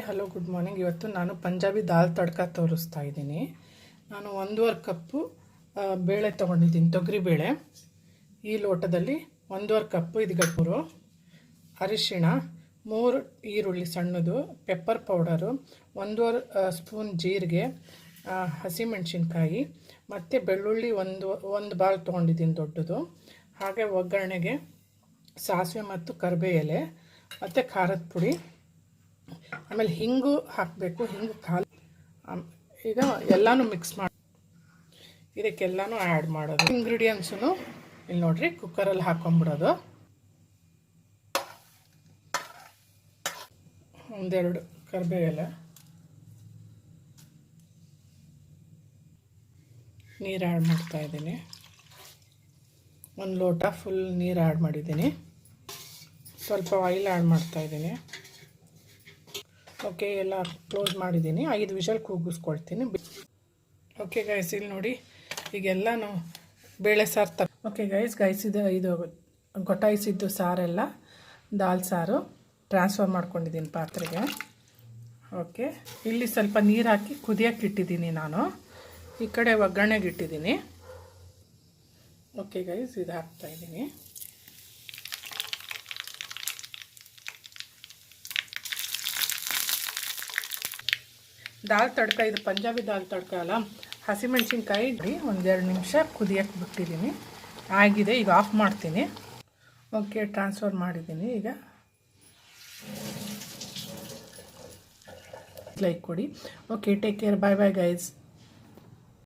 Hello good morning. ಇವತ್ತು ನಾನು ಪಂಜಾಬಿ ದಾಲ್ ತಡ್ಕ ತೋರಿಸ್ತಾ ಇದ್ದೀನಿ. ನಾನು 1.5 ಕಪ್ಪು ಬೇಳೆ ತೊಗೊಂಡಿದ್ದೀನಿ, ತೊಗರಿಬೇಳೆ. ಈ ಲೋಟದಲ್ಲಿ 1.5 ಕಪ್ಪು ಇದಕ್ಕೆ ಅರಿಶಿಣ, 3 ಈರುಳ್ಳಿ ಸಣ್ಣದು, ಪೆಪ್ಪರ್ ಪೌಡರು, 1.5 ಸ್ಪೂನ್ ಜೀರಿಗೆ, ಹಸಿಮೆಣಸಿನ್ಕಾಯಿ ಮತ್ತು ಬೆಳ್ಳುಳ್ಳಿ ಒಂದು ಬಾಲ್ ತೊಗೊಂಡಿದ್ದೀನಿ ದೊಡ್ಡದು. ಹಾಗೆ ಒಗ್ಗರಣೆಗೆ ಸಾಸಿವೆ ಮತ್ತು ಕರಿಬೇವು ಎಲೆ ಮತ್ತು ಖಾರದ ಪುಡಿ, ಆಮೇಲೆ ಹಿಂಗು ಹಾಕಬೇಕು. ಹಿಂಗು ಈಗ ಎಲ್ಲನೂ ಮಿಕ್ಸ್ ಮಾಡಿ ಇದಕ್ಕೆಲ್ಲನೂ ಆ್ಯಡ್ ಮಾಡೋದು. ಇಂಗ್ರೀಡಿಯೆಂಟ್ಸು ಇಲ್ಲಿ ನೋಡಿರಿ, ಕುಕ್ಕರಲ್ಲಿ ಹಾಕೊಂಡ್ಬಿಡೋದು. ಒಂದೆರಡು ಕರಿಬೇವು ಎಲೆ, ನೀರು ಆ್ಯಡ್ ಮಾಡ್ತಾಯಿದ್ದೀನಿ. 1 ಲೋಟ ಫುಲ್ ನೀರು ಆ್ಯಡ್ ಮಾಡಿದ್ದೀನಿ. ಸ್ವಲ್ಪ ಆಯಿಲ್ ಆ್ಯಡ್ ಮಾಡ್ತಾಯಿದ್ದೀನಿ. ಓಕೆ, ಎಲ್ಲ ಕ್ಲೋಸ್ ಮಾಡಿದ್ದೀನಿ. 5 ವಿಷಲ್ ಕೂಗಿಸ್ಕೊಳ್ತೀನಿ. ಓಕೆ ಗೈಸ್, ಇಲ್ಲಿ ನೋಡಿ, ಈಗೆಲ್ಲನೂ ಬೇಳೆ ಸಾರು ಓಕೆ ಗೈಸ್ ಇದು ಗೊಟಾಯಿಸಿದ್ದು ಸಾರೆಲ್ಲ ದಾಲ್ ಸಾರು ಟ್ರಾನ್ಸ್ಫರ್ ಮಾಡ್ಕೊಂಡಿದ್ದೀನಿ ಪಾತ್ರೆಗೆ. ಓಕೆ, ಇಲ್ಲಿ ಸ್ವಲ್ಪ ನೀರು ಹಾಕಿ ಕುದಿಯೋಕ್ಕೆ ಇಟ್ಟಿದ್ದೀನಿ ನಾನು. ಈ ಕಡೆ ಒಗ್ಗರಣೆಗೆ ಇಟ್ಟಿದ್ದೀನಿ. ಓಕೆ ಗೈಸ್, ಇದು ಹಾಕ್ತಾಯಿದ್ದೀನಿ. ದಾಲ್ ತಡ್ಕ, ಇದು ಪಂಜಾಬಿ ದಾಲ್ ತಡ್ಕ ಅಲ್ಲ. ಹಸಿಮೆಣ್ಸಿನ್ಕಾಯಿ 1-2 ನಿಮಿಷ ಕುದಿಯಕ್ಕೆ ಬಿಟ್ಟಿದ್ದೀನಿ. ಆಗಿದೆ, ಈಗ ಆಫ್ ಮಾಡ್ತೀನಿ. ಓಕೆ, ಟ್ರಾನ್ಸ್ಫರ್ ಮಾಡಿದ್ದೀನಿ. ಈಗ ಲೈಕ್ ಕೊಡಿ. ಓಕೆ, ಟೇಕ್ ಕೇರ್, ಬಾಯ್ ಬಾಯ್ ಗೈಸ್.